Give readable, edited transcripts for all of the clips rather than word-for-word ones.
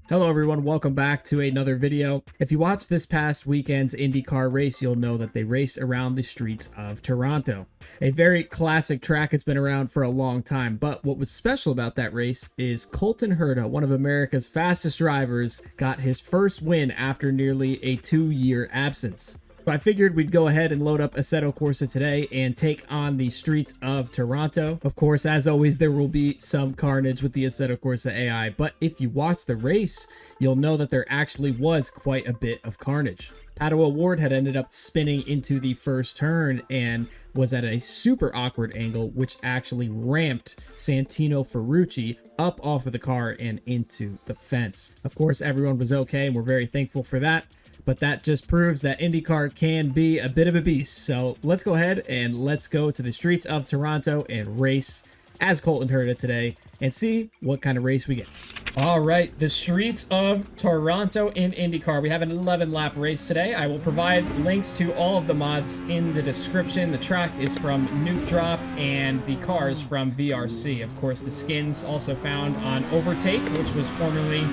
Hello everyone, welcome back to another video. If you watched this past weekend's IndyCar race, you'll know that they raced around the streets of Toronto. A very classic track. It's been around for a long time, but what was special about that race is Colton Herta, one of America's fastest drivers, got his first win after nearly a 2-year absence. So I figured we'd go ahead and load up Assetto Corsa today and take on the streets of Toronto. Of course, as always, there will be some carnage with the Assetto Corsa AI, but if you watch the race, you'll know that there actually was quite a bit of carnage. Pato O'Ward had ended up spinning into the first turn and was at a super awkward angle, which actually ramped Santino Ferrucci up off of the car and into the fence. Of course, everyone was okay, and we're very thankful for that. But that just proves that IndyCar can be a bit of a beast. So let's go ahead and let's go to the streets of Toronto and race as Colton Herta today and see what kind of race we get. All right, the streets of Toronto in IndyCar. We have an 11-lap race today. I will provide links to all of the mods in the description. The track is from Nuke Drop and the car is from VRC. Of course, the skins also found on Overtake, which was formerly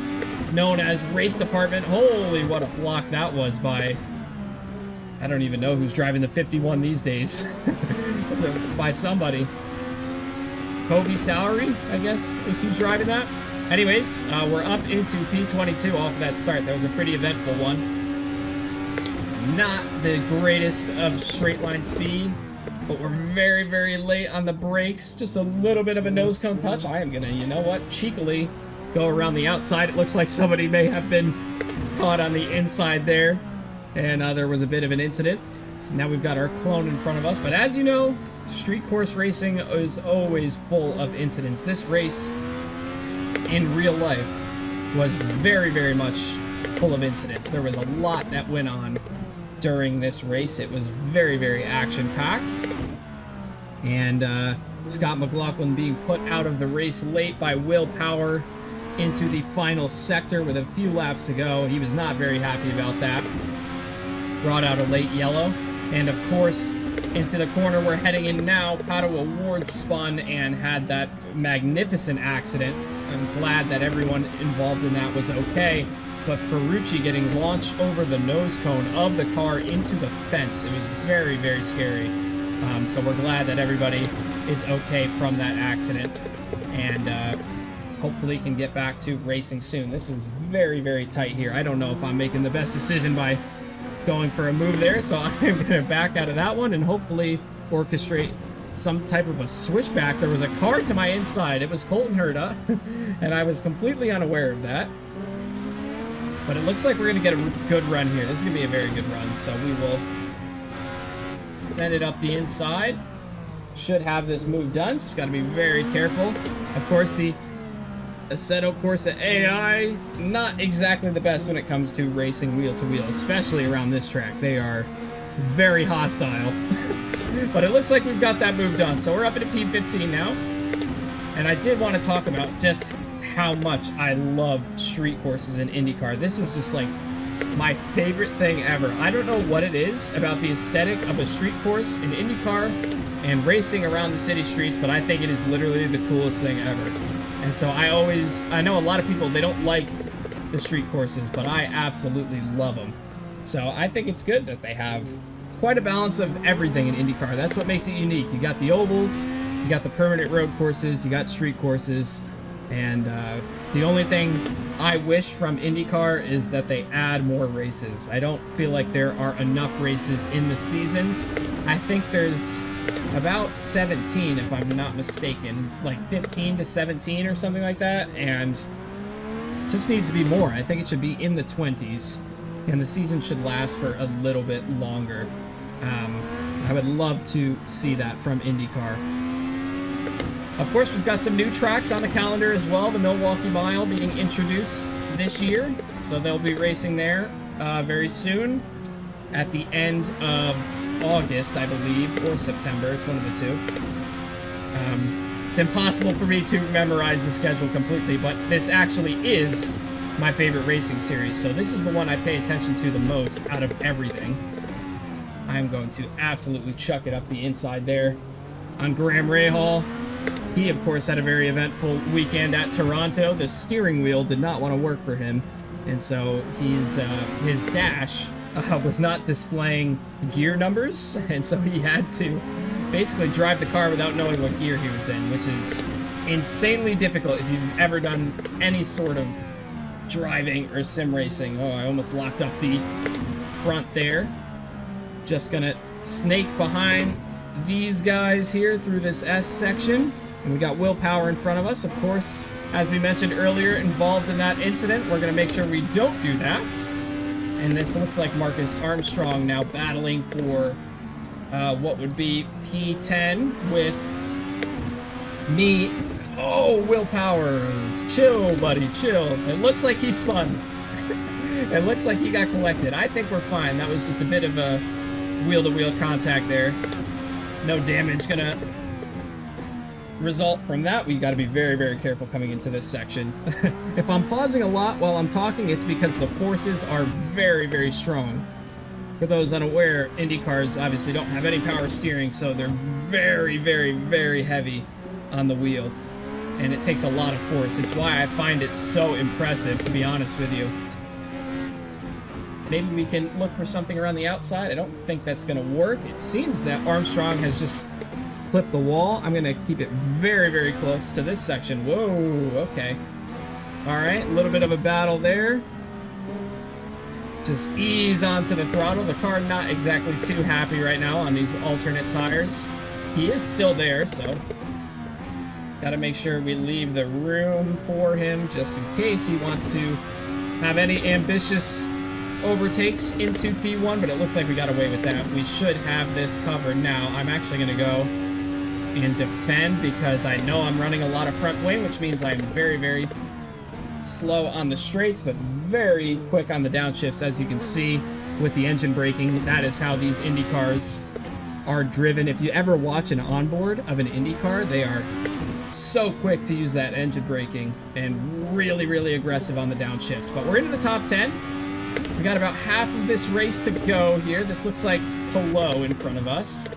known as Race Department. Holy, what a block that was by, I don't even know who's driving the 51 these days. By somebody. Kobe Salary, I guess, is who's driving that. Anyways, we're up into P22 off of that start. That was a pretty eventful one. Not the greatest of straight line speed, but we're very, very late on the brakes. Just a little bit of a nose cone touch. I am gonna, you know what, cheekily go around the outside. It looks like somebody may have been caught on the inside there, and there was a bit of an incident. Now we've got our clone in front of us, but as you know, street course racing is always full of incidents. This race in real life was very, very much full of incidents. There was a lot that went on during this race. It was very, very action-packed. And Scott McLaughlin being put out of the race late by Will Power into the final sector with a few laps to go. He was not very happy about that. Brought out a late yellow. And of course, into the corner we're heading in now, Pato O'Ward spun and had that magnificent accident. I'm glad that everyone involved in that was okay. But Ferrucci getting launched over the nose cone of the car into the fence. It was very, very scary. So we're glad that everybody is okay from that accident. And hopefully can get back to racing soon. This is very, very tight here. I don't know if I'm making the best decision by going for a move there, so I'm going to back out of that one and hopefully orchestrate some type of a switchback. There was a car to my inside. It was Colton Herta, and I was completely unaware of that. But it looks like we're going to get a good run here. This is going to be a very good run, so we will send it up the inside. Should have this move done. Just got to be very careful. Of course, the Assetto Corsa AI, not exactly the best when it comes to racing wheel to wheel, especially around this track. They are very hostile. But it looks like we've got that move done. So we're up into P15 now. And I did want to talk about just how much I love street courses in IndyCar. This is just like my favorite thing ever. I don't know what it is about the aesthetic of a street course in IndyCar and racing around the city streets, but I think it is literally the coolest thing ever. And so I know a lot of people, they don't like the street courses, but I absolutely love them. So I think it's good that they have quite a balance of everything in IndyCar. That's what makes it unique. You got the ovals, you got the permanent road courses, you got street courses, and the only thing I wish from IndyCar is that they add more races. I don't feel like there are enough races in the season. I think there's about 17, if I'm not mistaken. It's like 15 to 17 or something like that, and just needs to be more. I think it should be in the 20s, and the season should last for a little bit longer. I would love to see that from IndyCar. Of course, we've got some new tracks on the calendar as well. The Milwaukee Mile being introduced this year, so they'll be racing there very soon at the end of August, I believe, or September. It's one of the two. It's impossible for me to memorize the schedule completely, but this actually is my favorite racing series, so this is the one I pay attention to the most out of everything. I'm going to absolutely chuck it up the inside there on Graham Rahal. He, of course, had a very eventful weekend at Toronto. The steering wheel did not want to work for him, and so his dash was not displaying gear numbers, and so he had to basically drive the car without knowing what gear he was in, which is insanely difficult if you've ever done any sort of driving or sim racing. Oh, I almost locked up the front there. Just gonna snake behind these guys here through this S section. And we got Willpower in front of us, of course, as we mentioned earlier, involved in that incident. We're gonna make sure we don't do that. And this looks like Marcus Armstrong now battling for what would be P10 with me. Oh, Willpower. Chill, buddy, chill. It looks like he spun. It looks like he got collected. I think we're fine. That was just a bit of a wheel-to-wheel contact there. No damage gonna result from that. We got to be very, very careful coming into this section. If I'm pausing a lot while I'm talking, it's because the forces are very, very strong. For those unaware, Indycars obviously don't have any power steering, so they're very, very, very heavy on the wheel, and it takes a lot of force. It's why I find it so impressive, to be honest with you. Maybe we can look for something around the outside. I don't think that's going to work. It seems that Armstrong has just clipped the wall. I'm going to keep it very, very close to this section. Whoa, okay. All right, a little bit of a battle there. Just ease onto the throttle. The car not exactly too happy right now on these alternate tires. He is still there, so got to make sure we leave the room for him just in case he wants to have any ambitious overtakes into T1, but it looks like we got away with that. We should have this covered now. I'm actually going to go and defend because I know I'm running a lot of front wing, which means I'm very, very slow on the straights, but very quick on the downshifts, as you can see with the engine braking. That is how these Indy cars are driven. If you ever watch an onboard of an Indy car, they are so quick to use that engine braking and really, really aggressive on the downshifts. But we're into the top 10. We got about half of this race to go here. This looks like hello in front of us.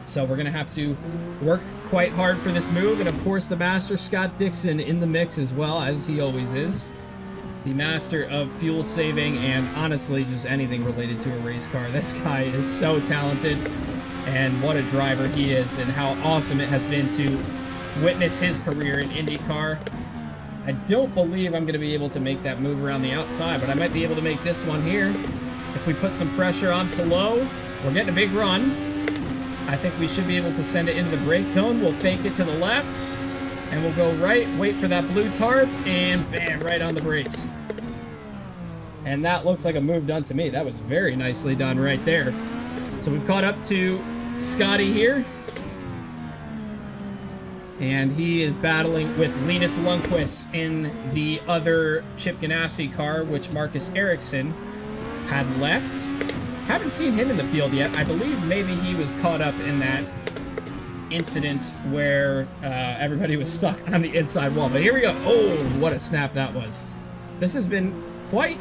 So we're going to have to work quite hard for this move. And of course, the master, Scott Dixon, in the mix as well, as he always is. The master of fuel saving and honestly just anything related to a race car. This guy is so talented, and what a driver he is, and how awesome it has been to witness his career in IndyCar. I don't believe I'm going to be able to make that move around the outside, but I might be able to make this one here. If we put some pressure on Pillow, we're getting a big run. I think we should be able to send it into the brake zone. We'll fake it to the left, and we'll go right, wait for that blue tarp, and bam, right on the brakes. And that looks like a move done to me. That was very nicely done right there. So we've caught up to Scotty here. And he is battling with Linus Lundqvist in the other Chip Ganassi car, which Marcus Ericsson had left. Haven't seen him in the field yet. I believe maybe he was caught up in that incident where everybody was stuck on the inside wall. But here we go. Oh, what a snap that was. This has been quite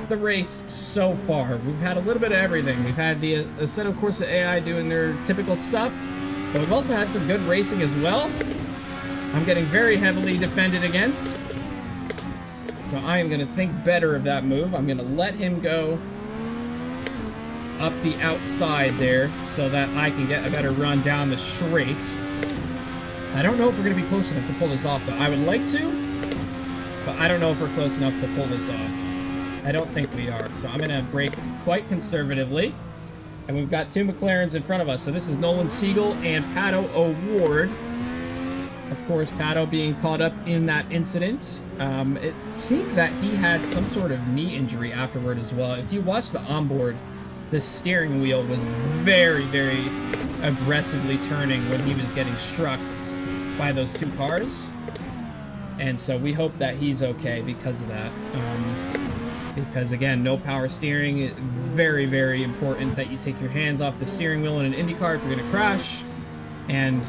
the race so far. We've had a little bit of everything. We've had the Assetto Corsa AI doing their typical stuff, but we've also had some good racing as well. I'm getting very heavily defended against, so I am going to think better of that move. I'm going to let him go up the outside there so that I can get a better run down the straight. I don't know if we're going to be close enough to pull this off, though. I would like to, but I don't know if we're close enough to pull this off. I don't think we are, so I'm going to brake quite conservatively. And we've got two McLarens in front of us. So this is Nolan Siegel and Pato O'Ward. Of course, Pato being caught up in that incident. It seemed that he had some sort of knee injury afterward as well. If you watch the onboard, the steering wheel was very, very aggressively turning when he was getting struck by those two cars. And so we hope that he's okay because of that. Because again, no power steering. Very, very important that you take your hands off the steering wheel in an IndyCar if you're going to crash. And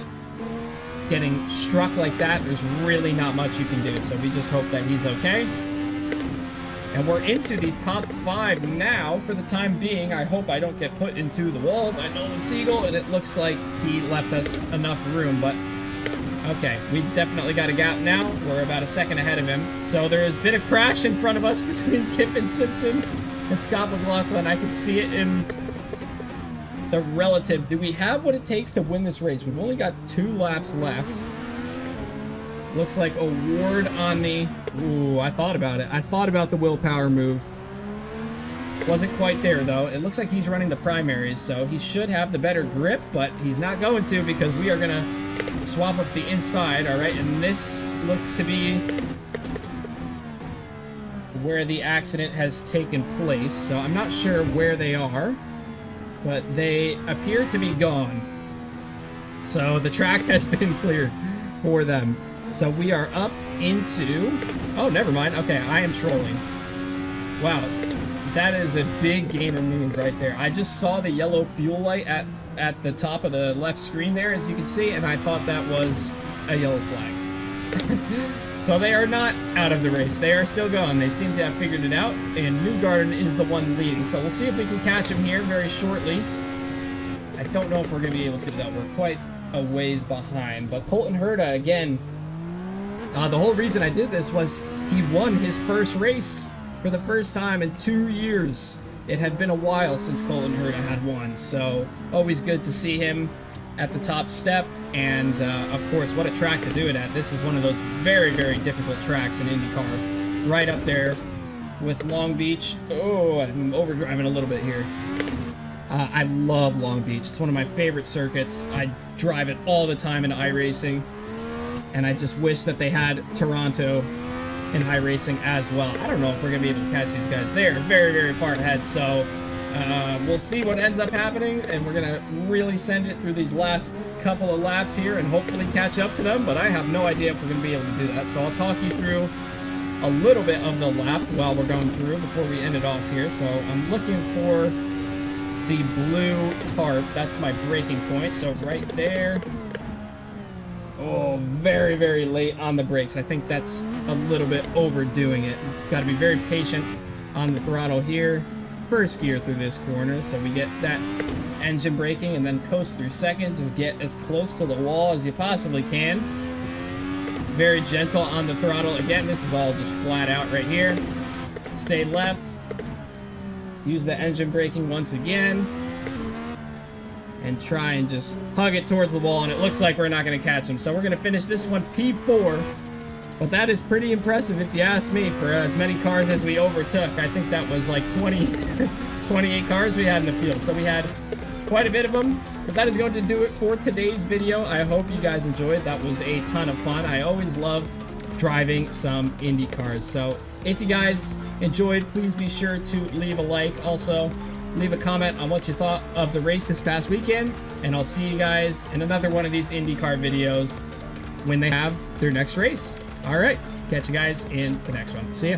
getting struck like that, there's really not much you can do. So we just hope that he's okay. And we're into the top 5 now for the time being. I hope I don't get put into the wall by Nolan Siegel, and it looks like he left us enough room, but Okay, we've definitely got a gap now. We're about a second ahead of him. So there has been a crash in front of us between Kip and Simpson and Scott McLaughlin. I can see it in the relative. Do we have what it takes to win this race? We've only got 2 laps left. Looks like a Ward on the... Ooh, I thought about it. I thought about the willpower move. Wasn't quite there, though. It looks like he's running the primaries, so he should have the better grip, but he's not going to because we are going to swap up the inside. All right, and this looks to be where the accident has taken place, so I'm not sure where they are, but they appear to be gone. So the track has been cleared for them. So we are up into... Oh, never mind. Okay, I am trolling. Wow, that is a big gamer move right there. I just saw the yellow fuel light at the top of the left screen there, as you can see, and I thought that was a yellow flag. So they are not out of the race. They are still going. They seem to have figured it out, and Newgarden is the one leading. So we'll see if we can catch him here very shortly. I don't know if we're going to be able to do that. We're quite a ways behind. But Colton Herta, again, the whole reason I did this was he won his first race for the first time in 2 years. It had been a while since Colton Herta had won, so always good to see him at the top step. And of course, what a track to do it at. This is one of those very, very difficult tracks in IndyCar. Right up there with Long Beach. Oh, I'm overdriving a little bit here. I love Long Beach. It's one of my favorite circuits. I drive it all the time in iRacing. And I just wish that they had Toronto in iRacing as well. I don't know if we're going to be able to catch these guys. They are very, very far ahead. So we'll see what ends up happening. And we're going to really send it through these last couple of laps here and hopefully catch up to them. But I have no idea if we're going to be able to do that. So I'll talk you through a little bit of the lap while we're going through before we end it off here. So I'm looking for the blue tarp. That's my braking point. So right there. Oh, very, very late on the brakes. I think that's a little bit overdoing it. Got to be very patient on the throttle here. First gear through this corner, so we get that engine braking and then coast through second. Just get as close to the wall as you possibly can. Very gentle on the throttle. Again, this is all just flat out right here. Stay left. Use the engine braking once again. And try and just hug it towards the wall, and it looks like we're not going to catch him. So we're going to finish this one P4. But that is pretty impressive if you ask me, for as many cars as we overtook. I think that was like 28 cars we had in the field. So we had quite a bit of them. But that is going to do it for today's video. I hope you guys enjoyed. That was a ton of fun. I always love driving some Indy cars. So if you guys enjoyed, please be sure to leave a like. Also, leave a comment on what you thought of the race this past weekend, and I'll see you guys in another one of these IndyCar videos when they have their next race. All right, catch you guys in the next one. See ya.